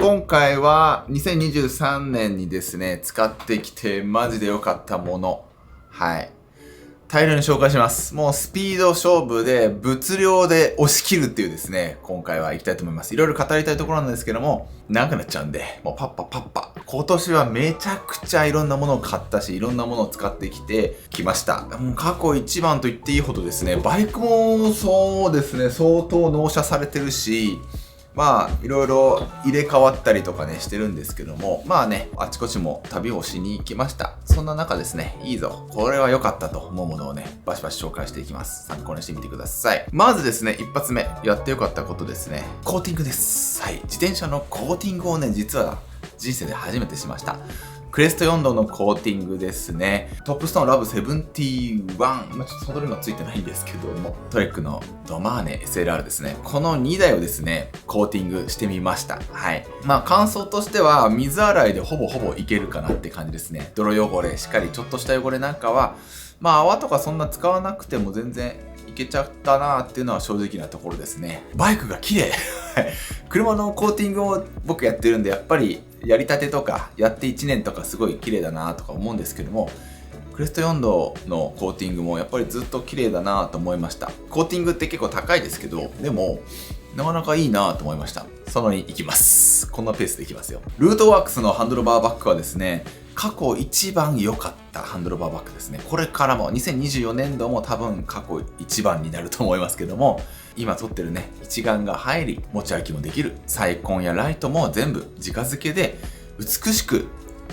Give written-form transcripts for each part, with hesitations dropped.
今回は2023年にですね、使ってきてマジで良かったもの。はい。大量に紹介します。もうスピード勝負で物量で押し切るっていうですね、今回は行きたいと思います。いろいろ語りたいところなんですけども、長くなっちゃうんで、もうパッパ。今年はめちゃくちゃいろんなものを買ったし、いろんなものを使ってきました。もう過去一番と言っていいほどですね、バイクもそうですね、相当納車されてるし、いろいろ入れ替わったりとかね、してるんですけども、あちこちも旅をしに行きました。そんな中ですね、いいぞ、これは良かったと思うものをね、バシバシ紹介していきます。参考にしてみてください。まずですね、一発目、やって良かったことですね、コーティングです。はい、自転車のコーティングをね、実は人生で初めてしました。クレスト4度のコーティングですね。トップストーンラブ71。ちょっとその今ついてないんですけども、トレックのドマーネ SLR ですね。この2台をですね、コーティングしてみました。はい。感想としては、水洗いでほぼいけるかなって感じですね。泥汚れ、しっかりちょっとした汚れなんかは、泡とかそんな使わなくても全然いけちゃったなっていうのは正直なところですね。バイクが綺麗車のコーティングを僕やってるんで、やっぱりやりたてとかやって1年とかすごい綺麗だなとか思うんですけども、クレスト4度のコーティングもやっぱりずっと綺麗だなと思いました。コーティングって結構高いですけど、でもなかなかいいなと思いました。その2いきます。こんなペースでいきますよ。ルートワークスのハンドルバーバッグはですね、過去一番良かったハンドルバーバッグですね。これからも2024年度も多分過去一番になると思いますけども、今撮ってるね、一眼が入り、持ち歩きもできる。サイコンやライトも全部直付けで美しく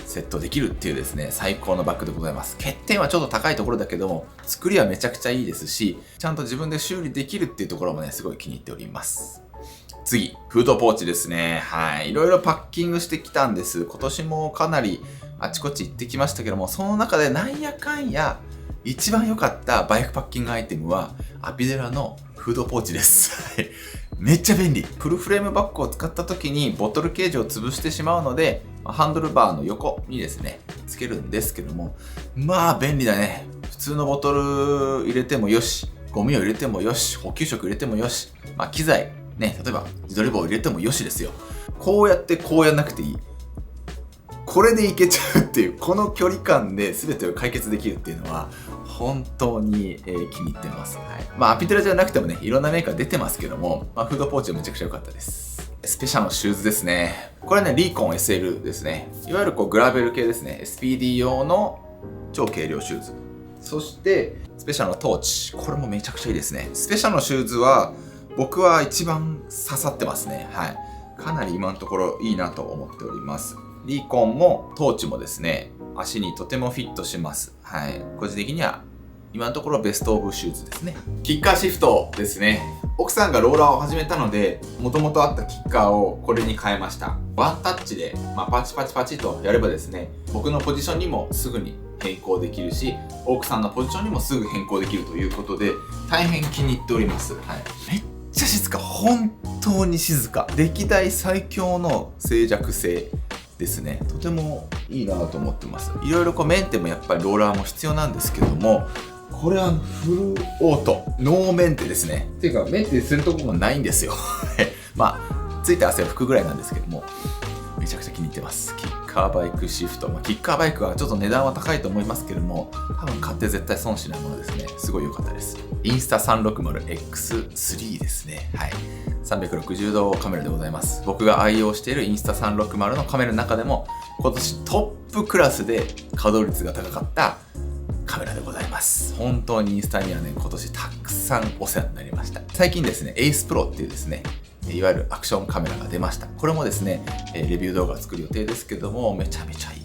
セットできるっていうですね、最高のバッグでございます。欠点はちょっと高いところだけども、作りはめちゃくちゃいいですし、ちゃんと自分で修理できるっていうところもね、すごい気に入っております。次、フードポーチですね。はい。いろいろパッキングしてきたんです。今年もかなりあちこち行ってきましたけども、その中でなんやかんや一番良かったバイクパッキングアイテムはアピデラのフードポーチです。めっちゃ便利。フルフレームバッグを使った時にボトルケージを潰してしまうので、ハンドルバーの横にですね、つけるんですけども、便利だね。普通のボトル入れてもよし、ゴミを入れてもよし、補給食入れてもよし、機材ね、例えば自撮り棒を入れてもよしですよ。こうやってこうやんなくていい。これでいけちゃうっていう、この距離感で全てを解決できるっていうのは本当に、気に入ってます。はい。アピテラじゃなくてもね、いろんなメーカー出てますけども、フードポーチはめちゃくちゃ良かったです。スペシャルのシューズですね。これはね、リーコン SL ですね。いわゆるグラベル系ですね。SPD 用の超軽量シューズ。そして、スペシャルのトーチ。これもめちゃくちゃいいですね。スペシャルのシューズは、僕は一番刺さってますね。はい。かなり今のところいいなと思っております。リーコンもトーチもですね、足にとてもフィットします。はい。個人的には今のところベストオブシューズですね。キッカーシフトですね。奥さんがローラーを始めたので、元々あったキッカーをこれに変えました。ワンタッチで、パチとやればですね、僕のポジションにもすぐに変更できるし、奥さんのポジションにもすぐ変更できるということで、大変気に入っております。はい。めっちゃ静か。本当に静か。歴代最強の静寂性ですね。とてもいいなと思ってます。いろいろメンテもやっぱりローラーも必要なんですけども、これはフルオート、ノーメンテですね。っていうかメンテするとこもないんですよ。ついて汗を拭くぐらいなんですけども、めちゃくちゃ気に入ってます。キッカーバイクシフト。キッカーバイクはちょっと値段は高いと思いますけども、多分買って絶対損しないものですね。すごい良かったです。インスタ 360X3 ですね。はい。360度カメラでございます。僕が愛用しているインスタ360のカメラの中でも、今年トップクラスで稼働率が高かったカメラでございます。本当にインスタにはね、今年たくさんお世話になりました。最近ですね、Ace Pro っていうですね、いわゆるアクションカメラが出ました。これもですね、レビュー動画を作る予定ですけども、めちゃめちゃいい。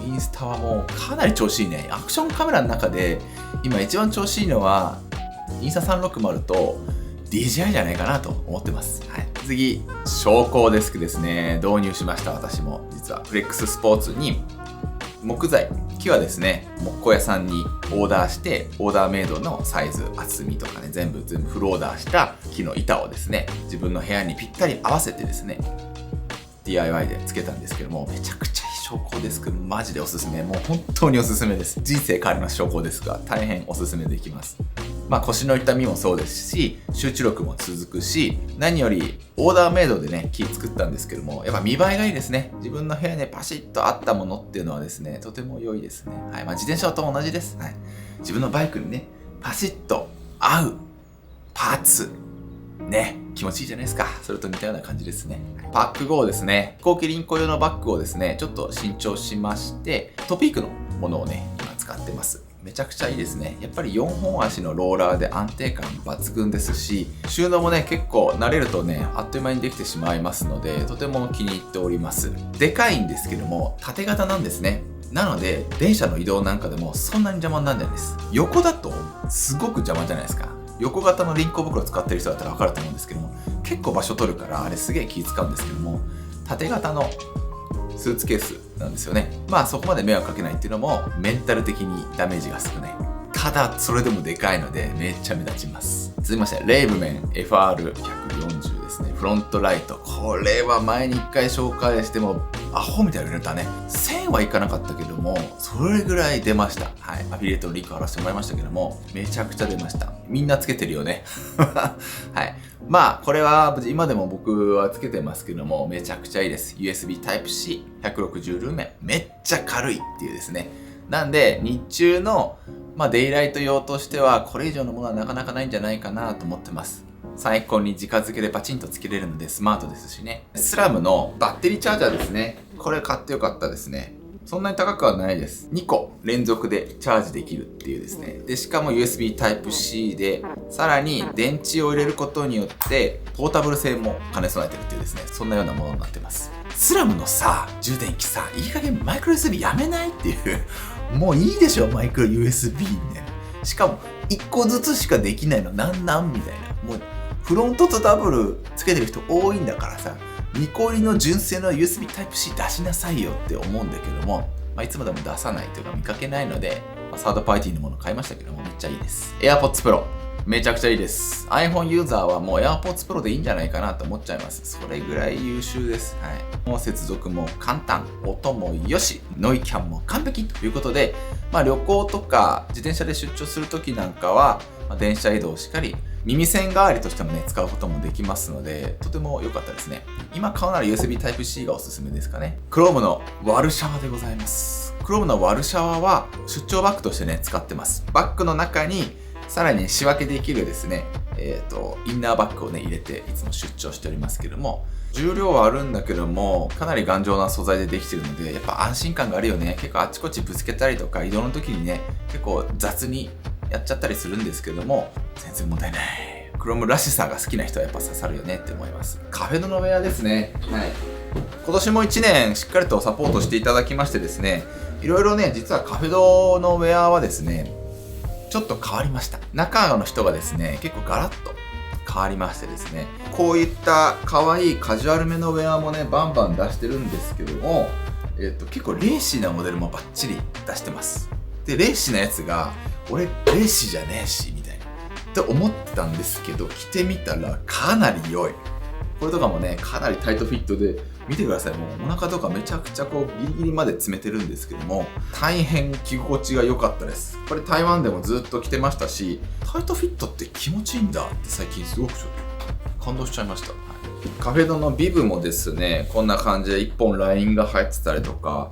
インスタはもうかなり調子いいね。アクションカメラの中で今一番調子いいのはインスタ360と DJI じゃないかなと思ってます。はい。次、昇降デスクですね。導入しました。私も実はフレックススポーツに木材、木はですね、木工屋さんにオーダーして、オーダーメイドのサイズ、厚みとかね、全部フルオーダーした木の板をですね、自分の部屋にぴったり合わせてですね、DIY でつけたんですけども、めちゃくちゃいい昇降デスク、マジでおすすめ。もう本当におすすめです。人生変わります、昇降デスクは。大変おすすめできます。腰の痛みもそうですし、集中力も続くし、何よりオーダーメイドでね、キー作ったんですけども、やっぱ見栄えがいいですね。自分の部屋にパシッと合ったものっていうのはですね、とても良いですね。はい。自転車と同じです。はい。自分のバイクにね、パシッと合うパーツ。ね、気持ちいいじゃないですか。それと似たような感じですね。パック号ですね。飛行機輪行用のバッグをですね、ちょっと新調しまして、トピークのものをね、今使ってます。めちゃくちゃいいですね。やっぱり4本足のローラーで安定感抜群ですし、収納もね、結構慣れるとね、あっという間にできてしまいますので、とても気に入っております。でかいんですけども、縦型なんですね。なので、電車の移動なんかでもそんなに邪魔にならないんです。横だとすごく邪魔じゃないですか。横型の輪行袋使ってる人だったら分かると思うんですけども、結構場所取るからあれすげえ気使うんですけども、縦型のスーツケースなんですよね。そこまで迷惑かけないっていうのもメンタル的にダメージが少ない。ただそれでもでかいのでめっちゃ目立ちます。続きましてレイブメン FR140 ですね。フロントライト、これは前に1回紹介してもアホみたいな売れたね。1000はいかなかったけどもそれぐらい出ました。はい、アフィリエイトのリンク貼らせてもらいましたけども、めちゃくちゃ出ました。みんなつけてるよね。はい、これは今でも僕はつけてますけども、めちゃくちゃいいです。 USB Type-C 160ルーメン、めっちゃ軽いっていうですね。なんで日中のデイライト用としてはこれ以上のものはなかなかないんじゃないかなと思ってます。最高に直付けでパチンとつけれるのでスマートですしね。スラムのバッテリーチャージャーですね。これ買ってよかったですね。そんなに高くはないです。2個連続でチャージできるっていうですね。でしかも USB Type-C で、さらに電池を入れることによってポータブル性も兼ね備えてるっていうですね、そんなようなものになってます。スラムの充電器いい加減マイクロ USB やめないっていうもういいでしょマイクロ USB ね。しかも1個ずつしかできないのなんみたいな。もうフロントとダブルつけてる人多いんだからさ、2個入りの純正の USB Type-C 出しなさいよって思うんだけども、いつまでも出さないというか見かけないので、サードパーティーのもの買いましたけども、めっちゃいいです。AirPods Pro めちゃくちゃいいです。 iPhone ユーザーはもう AirPods Pro でいいんじゃないかなと思っちゃいます。それぐらい優秀です。はい、もう接続も簡単、音もよし、ノイキャンも完璧ということで、旅行とか自転車で出張するときなんかは、電車移動をしっかり耳栓代わりとしてもね、使うこともできますので、とても良かったですね。今買うなら USB Type-C がおすすめですかね。Chrome のワルシャワでございます。Chrome のワルシャワは出張バッグとしてね、使ってます。バッグの中にさらに仕分けできるですね、インナーバッグをね、入れていつも出張しておりますけども、重量はあるんだけども、かなり頑丈な素材でできてるので、やっぱ安心感があるよね。結構あちこちぶつけたりとか、移動の時にね、結構雑にやっちゃったりするんですけども、全然問題ない。クロムらしさが好きな人はやっぱ刺さるよねって思います。カフェドのウェアですね。はい。今年も1年しっかりとサポートしていただきましてですね、いろいろね、実はカフェドのウェアはですね、ちょっと変わりました。中の人がですね、結構ガラッと変わりましてですね、こういった可愛いカジュアルめのウェアもね、バンバン出してるんですけども、結構レーシーなモデルもバッチリ出してます。で、レーシーなやつが、俺レーシーじゃねえしみたいなって思ってたんですけど、着てみたらかなり良い。これとかもね、かなりタイトフィットで、見てください。もうお腹とかめちゃくちゃこうギリギリまで詰めてるんですけども、大変着心地が良かったです。これ台湾でもずっと着てましたし、タイトフィットって気持ちいいんだって最近すごくちょっと感動しちゃいました。はい、カフェドのビブもですね、こんな感じで1本ラインが入ってたりとか、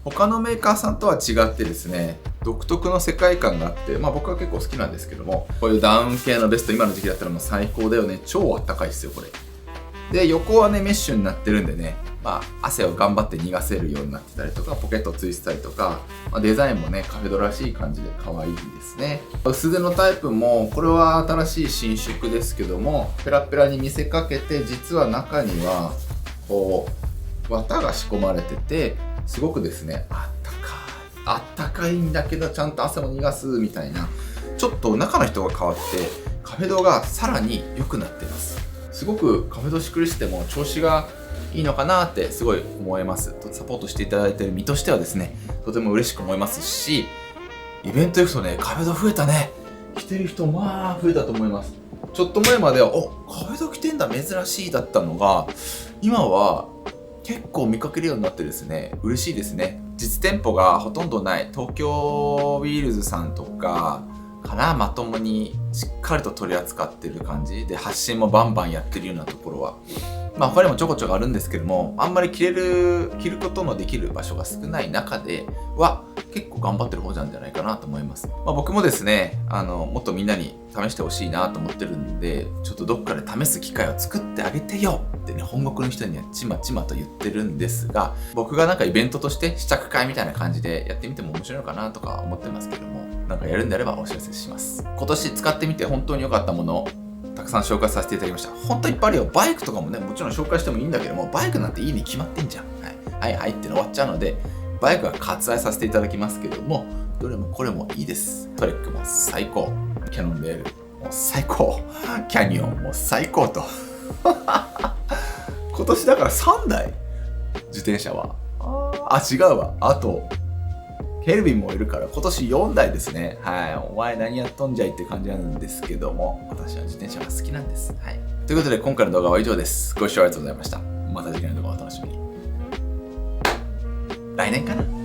他のメーカーさんとは違ってですね、独特の世界観があって、僕は結構好きなんですけども、こういうダウン系のベスト、今の時期だったらもう最高だよね。超あったかいですよ、これ。で、横はね、メッシュになってるんでね、汗を頑張って逃がせるようになってたりとか、ポケットついてたりとか、デザインもね、カフェドらしい感じで可愛いですね。薄手のタイプも、これは新しい新色ですけども、ペラペラに見せかけて、実は中には、こう、綿が仕込まれてて、すごくですね、あったかいんだけど、ちゃんと汗も逃がすみたいな、ちょっと中の人が変わって、カフェドがさらに良くなってます。すごくカフェドシクリステも調子がいいのかなってすごい思います。サポートしていただいている身としてはですね、とても嬉しく思いますし、イベント行くとね、カフェド増えたね。着てる人増えたと思います。ちょっと前までは、カフェド着てんだ珍しいだったのが、今は結構見かけるようになってですね、嬉しいですね。実店舗がほとんどない東京ウィールズさんとかかな、まともにしっかりと取り扱ってる感じで、発信もバンバンやってるようなところは、まあ他にもちょこちょこあるんですけども、あんまり着ることのできる場所が少ない中では、結構頑張ってる方なんじゃないかなと思います。まあ僕もですね、もっとみんなに試してほしいなと思ってるんで、ちょっとどっかで試す機会を作ってあげてよってね、本国の人にはちまちまと言ってるんですが、僕がなんかイベントとして試着会みたいな感じでやってみても面白いのかなとか思ってますけども、なんかやるんであればお知らせします。今年使ってみて本当に良かったもの、たくさん紹介させていただきました。本当にいっぱいあるよ。バイクとかもね、もちろん紹介してもいいんだけども、バイクなんていいに決まってんじゃん。はいっての終わっちゃうので、バイクは割愛させていただきますけども、どれもこれもいいです。トレックも最高。キャノンレールも最高。キャニオンも最高と。今年だから3台自転車は。違うわ。あと、ケルビンもいるから今年4台ですね。はい。お前何やっとんじゃいって感じなんですけども、私は自転車が好きなんです。はい。ということで今回の動画は以上です。ご視聴ありがとうございました。また次回の動画をお楽しみに。来年かな。